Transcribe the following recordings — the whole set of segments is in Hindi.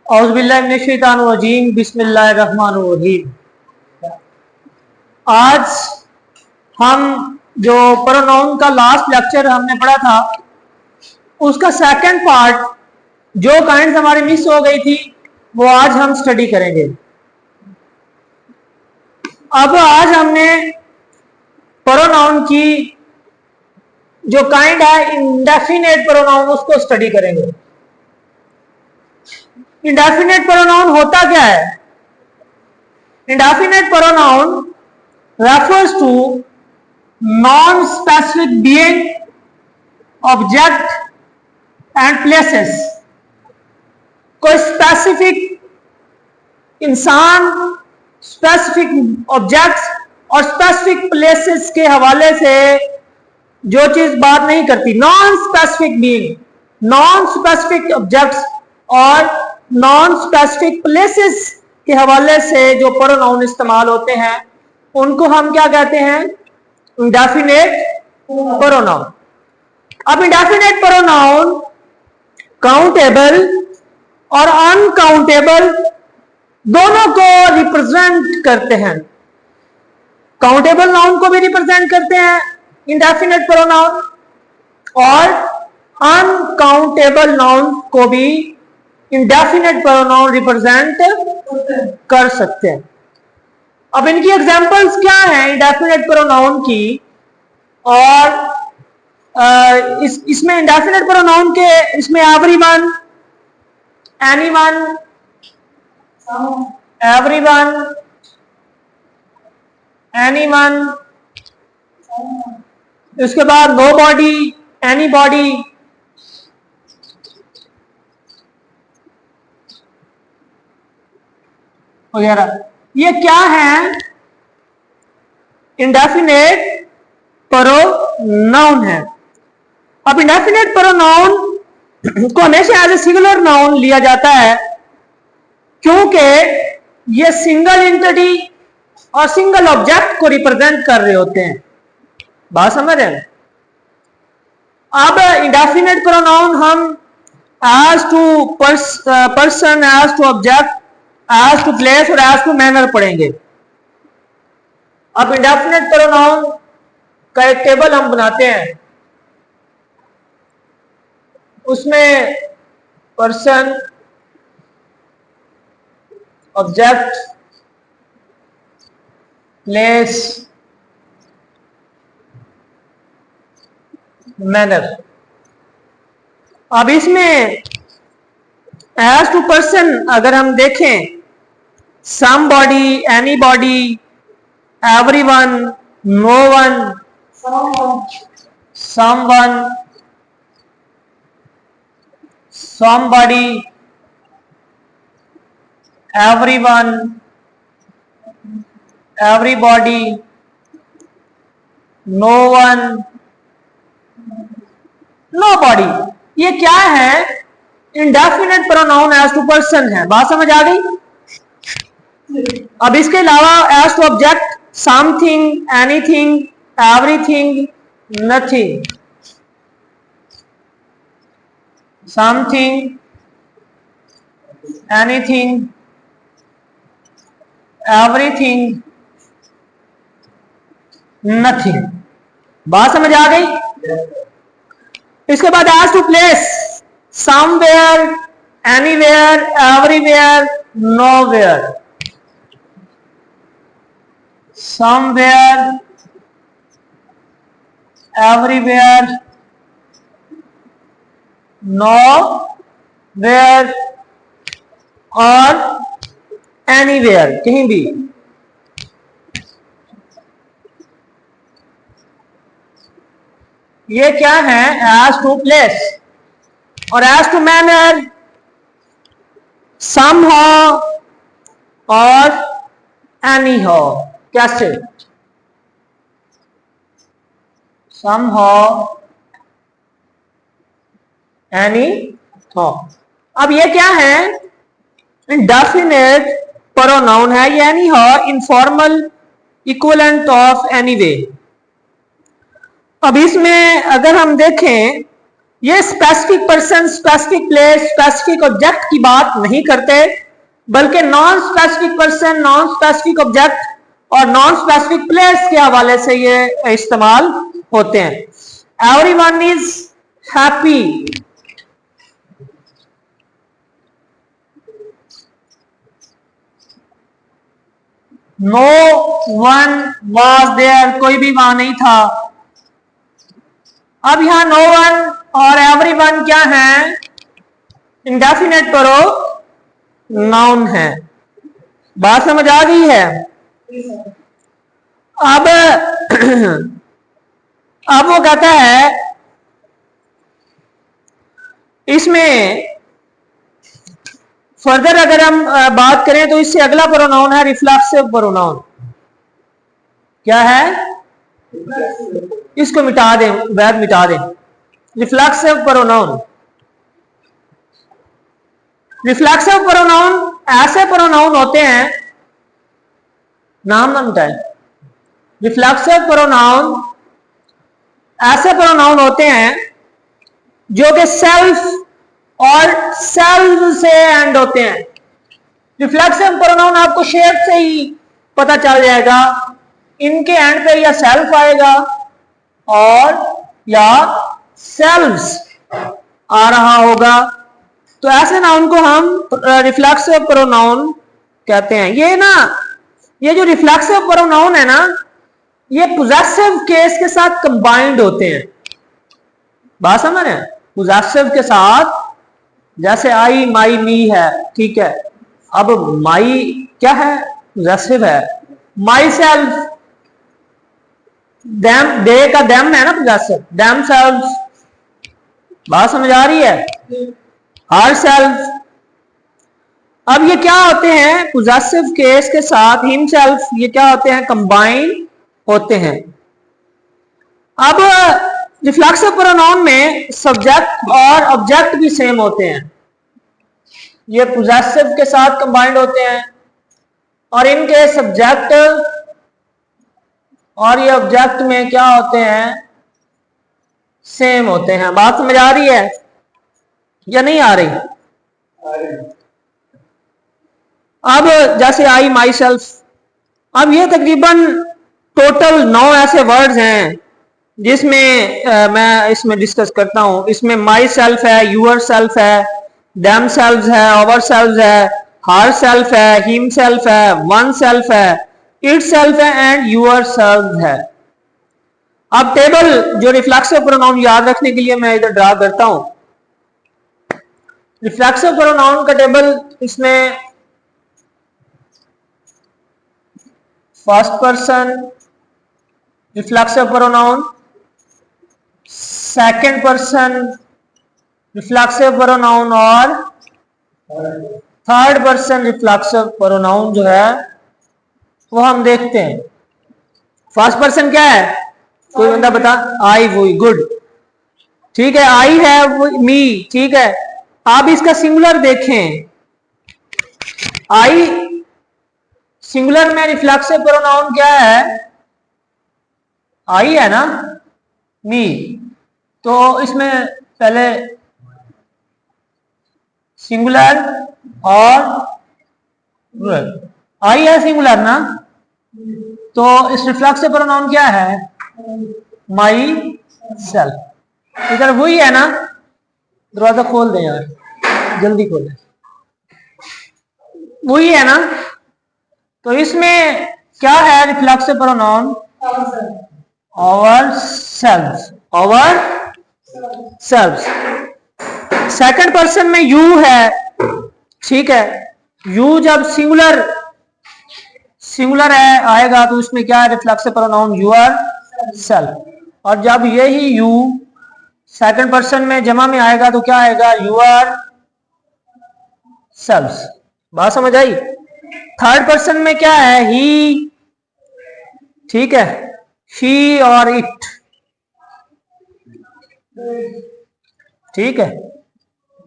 औज़ुबिल्लाहिमिनश्शैतानिर्रजीम बिस्मिल्लाहिर्रहमानिर्रहीम। आज हम जो प्रोनाउन का लास्ट लेक्चर हमने पढ़ा था उसका सेकंड पार्ट, जो काइंड्स हमारी मिस हो गई थी, वो आज हम स्टडी करेंगे। अब आज हमने प्रोनाउन की जो काइंड है इंडेफिनेट प्रोनाउन, उसको स्टडी करेंगे। इंडेफिनेट प्रोनाउन होता क्या है? Indefinite pronoun refers to non-specific being, object and places। कोई स्पेसिफिक इंसान, स्पेसिफिक ऑब्जेक्ट्स और स्पेसिफिक प्लेसेस के हवाले से जो चीज बात नहीं करती, non specific being, non specific objects और नॉन स्पेसिफिक प्लेसेस के हवाले से जो प्रोनाउन इस्तेमाल होते हैं उनको हम क्या कहते हैं? Indefinite pronoun. अब इंडेफिनेट प्रोनाउन काउंटेबल और अनकाउंटेबल दोनों को रिप्रेजेंट करते हैं। काउंटेबल नाउन को भी रिप्रेजेंट करते हैं इंडेफिनेट प्रोनाउन, और अनकाउंटेबल नाउन को भी इंडेफिनेट प्रोनाउन रिप्रेजेंट कर सकते हैं। अब इनकी एग्जांपल्स क्या हैं इंडेफिनेट प्रोनाउन की? और इसमें इंडेफिनेट प्रोनाउन के इसमें एवरीवन, एनीवन, एवरीवन, एनीवन, इसके बाद नोबॉडी, एनीबॉडी, वगैरह, ये क्या है? इंडेफिनेट प्रोनाउन है। अब इंडेफिनेट प्रोनाउन को हमेशा एज ए सिंगुलर नाउन लिया जाता है, क्योंकि ये सिंगल एंटिटी और सिंगल ऑब्जेक्ट को रिप्रेजेंट कर रहे होते हैं। बात समझ रहे हैं? अब इंडेफिनेट प्रोनाउन हम as to person, as to object, as to place और एज टू मैनर पढ़ेंगे। अब इंडेफिनेट प्रोनाउन का एक टेबल हम बनाते हैं, उसमें पर्सन, ऑब्जेक्ट, प्लेस, मैनर। अब इसमें एज टू पर्सन अगर हम देखें, somebody, anybody, everyone, no one, someone, somebody, everyone, everybody, no one, nobody। ये क्या है? Indefinite pronoun as to person है। बात समझ आ गई? अब इसके अलावा as to object something, anything, everything, nothing, something, anything, everything, nothing. बात समझ आ गई? इसके बाद as to place somewhere, anywhere, everywhere, nowhere, somewhere, everywhere, nowhere और anywhere, कहीं भी। ये क्या है? as to place। और as to manner, somehow और anyhow। कैसे? somehow, anyhow। अब ये क्या है? इंडेफिनेट प्रोनाउन है ये। anyhow informal equivalent of anyway. अब इसमें अगर हम देखें ये specific person, specific place, specific object की बात नहीं करते, बल्कि non specific person, non specific object और नॉन स्पेसिफिक प्लेस के हवाले से ये इस्तेमाल होते हैं। Everyone is happy, no one was there, कोई भी वहां नहीं था। अब यहां नो वन और एवरीवन क्या है? इंडेफिनेट नाउन है। बात समझ आ गई है? अब अब वो कहता है इसमें फर्दर अगर हम बात करें तो इससे अगला प्रोनाउन है रिफ्लेक्सिव प्रोनाउन। क्या है? इसको मिटा दें, वैध मिटा दें। रिफ्लेक्सिव प्रोनाउन, रिफ्लेक्सिव प्रोनाउन ऐसे प्रोनाउन होते हैं, नाम ना मिटाएं। रिफ्लेक्सिव प्रोनाउन ऐसे प्रोनाउन होते हैं जो कि सेल्फ और सेल्फ से एंड होते हैं। रिफ्लेक्सिव प्रोनाउन आपको शेप से ही पता चल जाएगा, इनके एंड पे या सेल्फ आएगा और या सेल्व्स आ रहा होगा, तो ऐसे नाउन को हम रिफ्लेक्सिव प्रोनाउन कहते हैं। ये जो रिफ्लेक्सिव प्रोनाउन है ना, ये पोजेसिव केस के साथ कंबाइंड होते हैं। बात समझ रहे हैं? पोजेसिव के साथ, जैसे आई, माई, मी है, ठीक है। अब माई क्या है? पोजेसिव है। माई सेल्फ, देम, दे का देम है ना पोजेसिव, देम सेल्फ। बात समझ आ रही है? Her self. अब ये क्या होते हैं? पोजेसिव केस के साथ हिम सेल्फ, ये क्या होते हैं? कंबाइन होते हैं। अब रिफ्लेक्सिव प्रोनाउन में सब्जेक्ट और ऑब्जेक्ट भी सेम होते हैं। ये पोजेसिव के साथ कंबाइंड होते हैं और इनके सब्जेक्ट और ये ऑब्जेक्ट में क्या होते हैं? सेम होते हैं। बात समझ आ रही है या नहीं आ रही? अब जैसे आई, माई सेल्फ, अब ये तकरीबन टोटल 9 ऐसे वर्ड्स हैं जिसमें मैं इसमें डिस्कस करता हूं। इसमें माई सेल्फ है, यूअर सेल्फ है, देम सेल्फ है, अवर सेल्फ है, हर सेल्फ है, हिम सेल्फ है, वन सेल्फ है, इट सेल्फ है एंड यूअर सेल्फ है। अब टेबल जो रिफ्लेक्सिव प्रोनाउन याद रखने के लिए मैं इधर ड्रा करता हूं। रिफ्लेक्सिव प्रोनाउन का टेबल, इसमें first person reflexive pronoun, second person reflexive pronoun और थर्ड पर्सन रिफ्लेक्सिव प्रोनाउन जो है वो हम देखते हैं। फर्स्ट पर्सन क्या है? कोई बंदा बता? आई, वो, गुड, ठीक है। आई है, वो, मी, ठीक है। आप इसका सिंगुलर देखें, आई सिंगुलर में रिफ्लेक्सिव प्रोनाउन क्या है? आई है ना, मी। तो इसमें पहले सिंगुलर और प्लूरल, आई है सिंगुलर ना, तो इस रिफ्लेक्सिव प्रोनाउन क्या है? My self. इधर वही है ना, दरवाजा खोल दें यार, जल्दी खोलें, वही है ना। तो इसमें क्या है reflexive pronoun? Ourselves, ourselves. Second person में यू है, ठीक है। यू जब सिंगुलर है आएगा तो उसमें क्या है? Reflexive pronoun yourself. और जब यही यू सेकंड पर्सन में जमा में आएगा तो क्या आएगा? Yourselves. बात समझ आई? थर्ड पर्सन में क्या है? ही, ठीक है, शी और इट, ठीक है।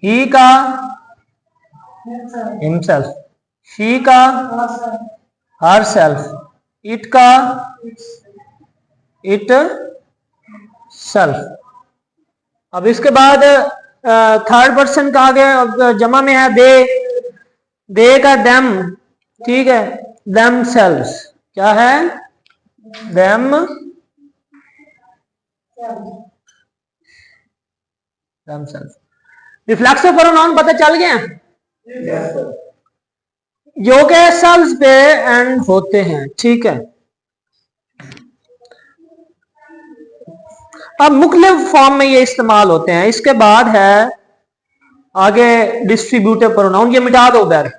ही का हिमसेल्फ, शी का हर सेल्फ, इट का इट सेल्फ। अब इसके बाद थर्ड पर्सन का आगे जमा में है दे का देम, ठीक है, देम सेल्स, क्या है, देम सेल्स। रिफ्लेक्सिव प्रोनाउन पता चल गया, जो के सेल्स पे एंड होते हैं, ठीक है। अब मुख्तलिफ फॉर्म में ये इस्तेमाल होते हैं। इसके बाद है आगे डिस्ट्रीब्यूटिव प्रोनाउन, ये मिटा दो उधर।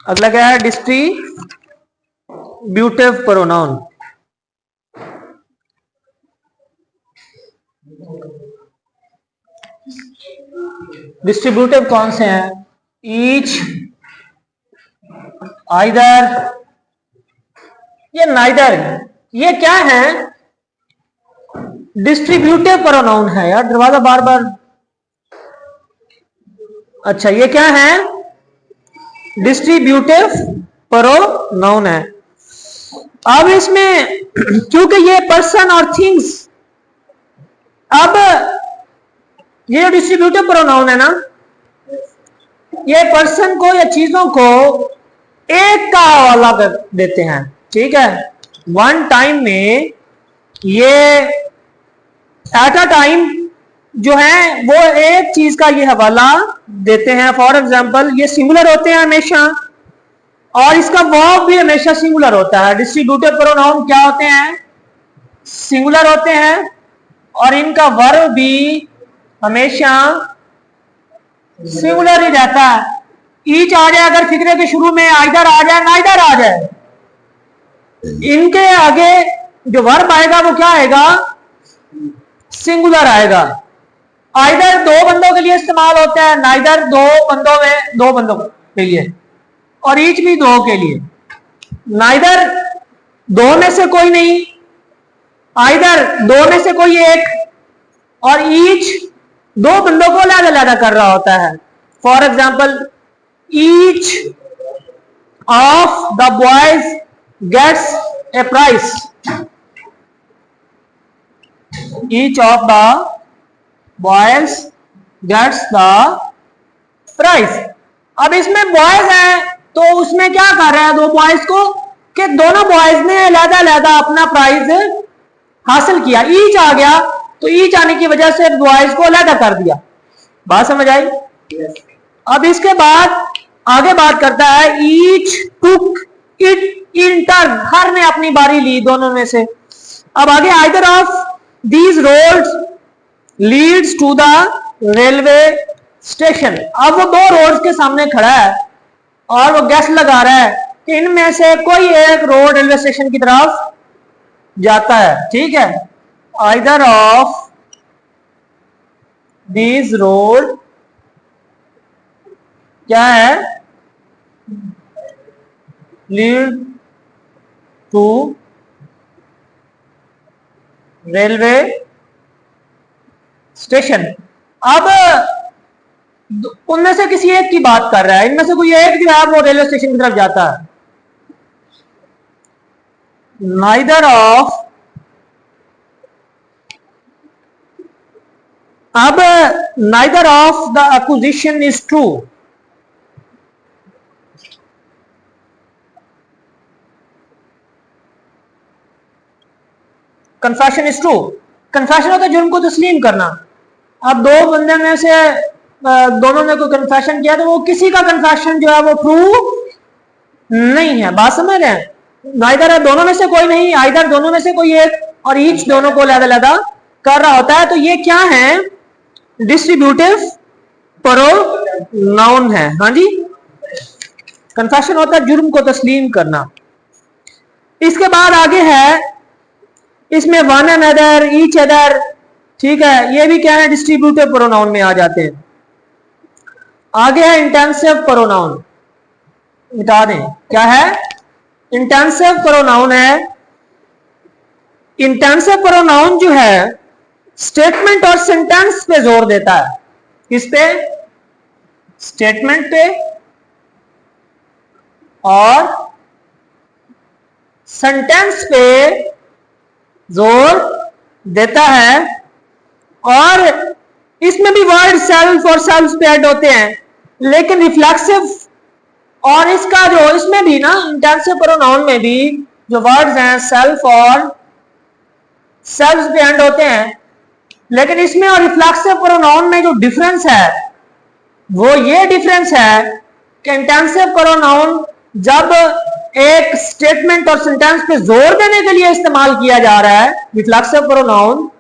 अगला क्या है, डिस्ट्रीब्यूटिव प्रोनाउन। डिस्ट्रीब्यूटिव कौन से हैं, ईच, आइदर, ये नाइदर, ये क्या है, डिस्ट्रीब्यूटिव प्रोनाउन है यार, दरवाजा बार बार। अच्छा ये क्या है, डिस्ट्रीब्यूटिव प्रोनाउन है। अब इसमें क्योंकि ये पर्सन और थिंग्स, अब ये डिस्ट्रीब्यूटिव प्रोनाउन है ना, ये पर्सन को या चीजों को एक का हवाला कर देते हैं, ठीक है। वन टाइम में ये एट अ टाइम जो है वो एक चीज का ये हवाला देते हैं। फॉर एग्जांपल ये सिंगुलर होते हैं हमेशा, और इसका वर्ब भी हमेशा सिंगुलर होता है। डिस्ट्रीब्यूटिव प्रोनाउन क्या होते हैं, सिंगुलर होते हैं, और इनका वर्ब भी हमेशा सिंगुलर ही रहता है। ईच आ जाए अगर फिक्रे के शुरू में, आइदर आ जाए, नाइदर आ जाए, इनके आगे जो वर्ब आएगा वो क्या आएगा, सिंगुलर आएगा। आइदर दो बंदों के लिए इस्तेमाल होता है, नाइदर दो बंदों के लिए, और ईच भी दो के लिए। नाइदर दो में से कोई नहीं, आइदर दो में से कोई एक, और ईच दो बंदों को अलग-अलग कर रहा होता है। For example, each of the boys gets a prize, each of the boys gets the prize। अब इसमें बॉयज है तो उसमें क्या कर रहा है दो बॉयज को, कि दोनों बॉयज ने अलग-अलग अपना प्राइज हासिल किया। ईच आ गया तो ईच आने की वजह से बॉयज को अलग कर दिया। बात समझ आई? अब इसके बाद आगे बात करता है, each took it in turn, हर ने अपनी बारी ली दोनों में से। अब आगे either of these roads leads to the railway station। अब वो दो रोड्स के सामने खड़ा है और वो गैस लगा रहा है कि इनमें से कोई एक रोड रेलवे स्टेशन की तरफ जाता है, ठीक है। आइदर ऑफ these रोड क्या है, लीड टू रेलवे स्टेशन। अब उनमें से किसी एक की बात कर रहा है, इनमें से कोई एक जो है वो रेलवे स्टेशन की तरफ जाता है। नाइदर ऑफ, अब neither of the acquisition is true. Confession is true, confession होता है जुर्म को तस्लीम करना। अब दो बंदे में से दोनों ने कोई कन्फेशन किया तो वो किसी का कन्फेशन जो है वो ट्रू नहीं है। बात समझ रहे हैं? नाइदर है दोनों में से कोई नहीं, आइदर दोनों में से कोई एक, और ईच दोनों को अलग-अलग कर रहा होता है। तो ये क्या है, डिस्ट्रीब्यूटिव प्रोनाउन है। हाँ जी, कन्फेशन होता है जुर्म को तस्लीम करना। इसके बाद आगे है, इसमें वन अनदर, ईच अदर, ठीक है, ये भी क्या है, डिस्ट्रीब्यूटिव प्रोनाउन में आ जाते हैं। आगे है इंटेंसिव प्रोनाउन, मिटा दें, क्या है, इंटेंसिव प्रोनाउन है। इंटेंसिव प्रोनाउन जो है स्टेटमेंट और सेंटेंस पे जोर देता है। किस पे? स्टेटमेंट पे और सेंटेंस पे जोर देता है। और इसमें भी वर्ड सेल्फ और सेल्फ पे ऐड होते हैं, लेकिन रिफ्लेक्सिव और इसका जो इसमें भी ना इंटेंसिव प्रोनाउन में भी जो वर्ड्स हैं सेल्फ और सेल्फ पे एंड होते हैं, लेकिन इसमें और रिफ्लेक्सिव प्रोनाउन में जो डिफरेंस है वो ये डिफरेंस है कि इंटेंसिव प्रोनाउन जब एक स्टेटमेंट और सेंटेंस पे जोर देने के लिए इस्तेमाल किया जा रहा है, रिफ्लेक्सिव प्रोनाउन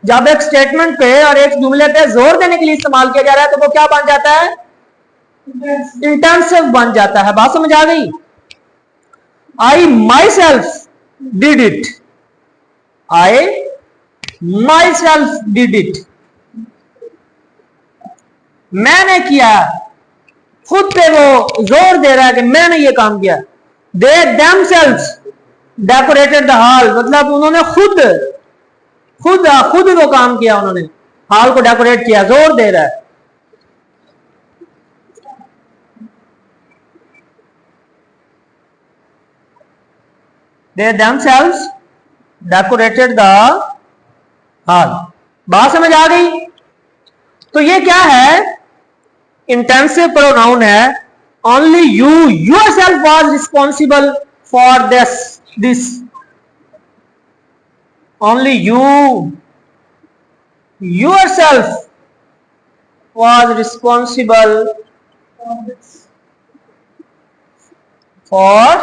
जब एक स्टेटमेंट पे और एक जुमले पे जोर देने के लिए इस्तेमाल किया जा रहा है तो वो क्या बन जाता है, इंटेंसिव बन जाता है। बात समझ आ गई? I myself did it, I myself did it, मैंने किया, खुद पे वो जोर दे रहा है कि मैंने ये काम किया। दे themselves डेकोरेटेड द हॉल, मतलब उन्होंने खुद वो काम किया, उन्होंने हॉल को डेकोरेट किया, जोर दे रहा है। They themselves decorated the hall। बात समझ आ गई? तो ये क्या है, इंटेंसिव प्रोनाउन है। Only you yourself was responsible for this, only you yourself was responsible for,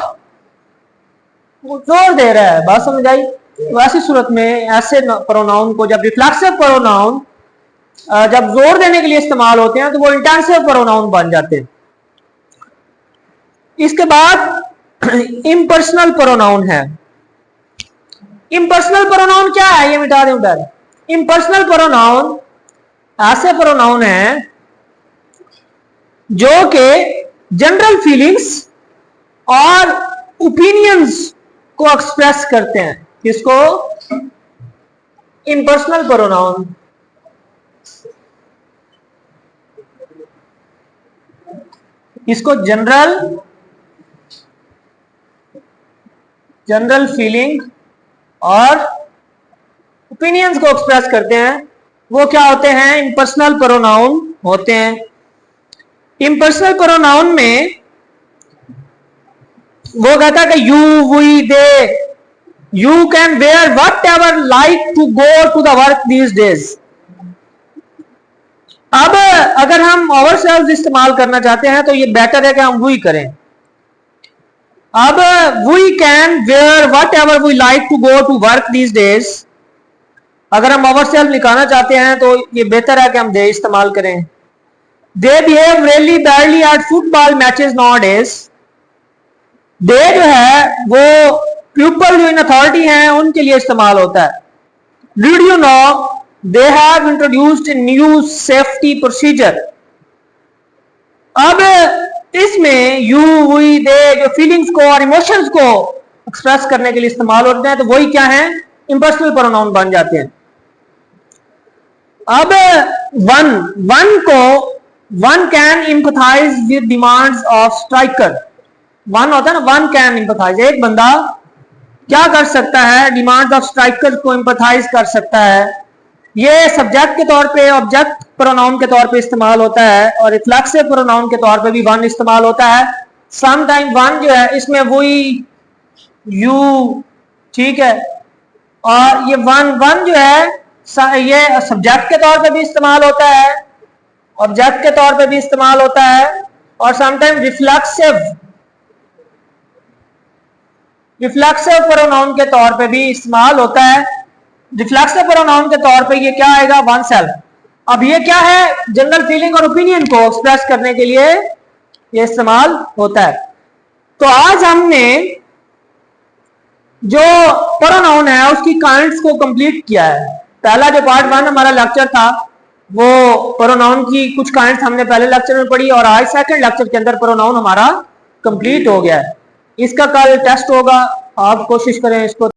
जोर दे रहा है। बात समझ आई? तो ऐसी सूरत में ऐसे प्रोनाउन को जब रिफ्लेक्सिव प्रोनाउन जब जोर देने के लिए इस्तेमाल होते हैं तो वो इंटेंसिव प्रोनाउन बन जाते हैं। इसके बाद इम्पर्सनल प्रोनाउन है। इम्पर्सनल प्रोनाउन क्या है ये मिटा दें उधर। इम्पर्सनल प्रोनाउन ऐसे प्रोनाउन है जो कि जनरल फीलिंग्स और ओपिनियंस को एक्सप्रेस करते हैं। किसको? Impersonal pronoun. इसको जनरल फीलिंग और ओपिनियंस को एक्सप्रेस करते हैं। वो क्या होते हैं? इम्पर्सनल प्रोनाउन होते हैं। इम्पर्सनल प्रोनाउन में वो कहता है कि you, we, they, you can wear whatever like to go to the work these days. अब अगर हम ourselves इस्तेमाल करना चाहते हैं तो ये बेटर है कि हम वी करें। अब we can wear whatever we like to go to work these days, अगर हम ourselves निकालना चाहते हैं तो ये बेहतर है कि हम दे इस्तेमाल करें। They behave really badly at football matches nowadays. They जो है वो पीपल जो इन अथॉरिटी हैं उनके लिए इस्तेमाल होता है। Did you know they have introduced a new safety procedure। अब इसमें यू, वी, दे जो फीलिंग्स को और इमोशंस को एक्सप्रेस करने के लिए इस्तेमाल होते हैं तो वही क्या है? इम्पर्सनल प्रोनाउन बन जाते हैं। अब one can empathise with demands of striker. One होता है ना, वन कैन एम्पैथाइज, एक बंदा क्या कर सकता है? डिमांड्स ऑफ स्ट्राइकर को एम्पैथाइज कर सकता है। ये सब्जेक्ट के तौर पे, ऑब्जेक्ट प्रोनाउन के तौर पे इस्तेमाल होता है और रिफ्लेक्सिव प्रोनाउन के तौर पे भी वन इस्तेमाल होता है। सम टाइम वन जो है इसमें वही, यू, ठीक है, और ये वन जो है ये सब्जेक्ट के तौर पे भी इस्तेमाल होता है, ऑब्जेक्ट के तौर पे भी इस्तेमाल होता है और समटाइम रिफ्लेक्सिव प्रोनाउन के तौर पे भी इस्तेमाल होता है। रिफ्लेक्सिव प्रोनाउन के तौर पे ये क्या आएगा? One self. अब ये क्या है? जनरल फीलिंग और ओपिनियन को एक्सप्रेस करने के लिए ये इस्तेमाल होता है। तो आज हमने जो प्रोनाउन है उसकी काइंड्स को कंप्लीट किया है। पहला जो पार्ट 1 हमारा लेक्चर था वो प्रोनाउन की कुछ काइंड्स हमने पहले लेक्चर में पढ़ी और आज सेकंड लेक्चर के अंदर प्रोनाउन हमारा कंप्लीट हो गया है। इसका कल टेस्ट होगा, आप कोशिश करें इसको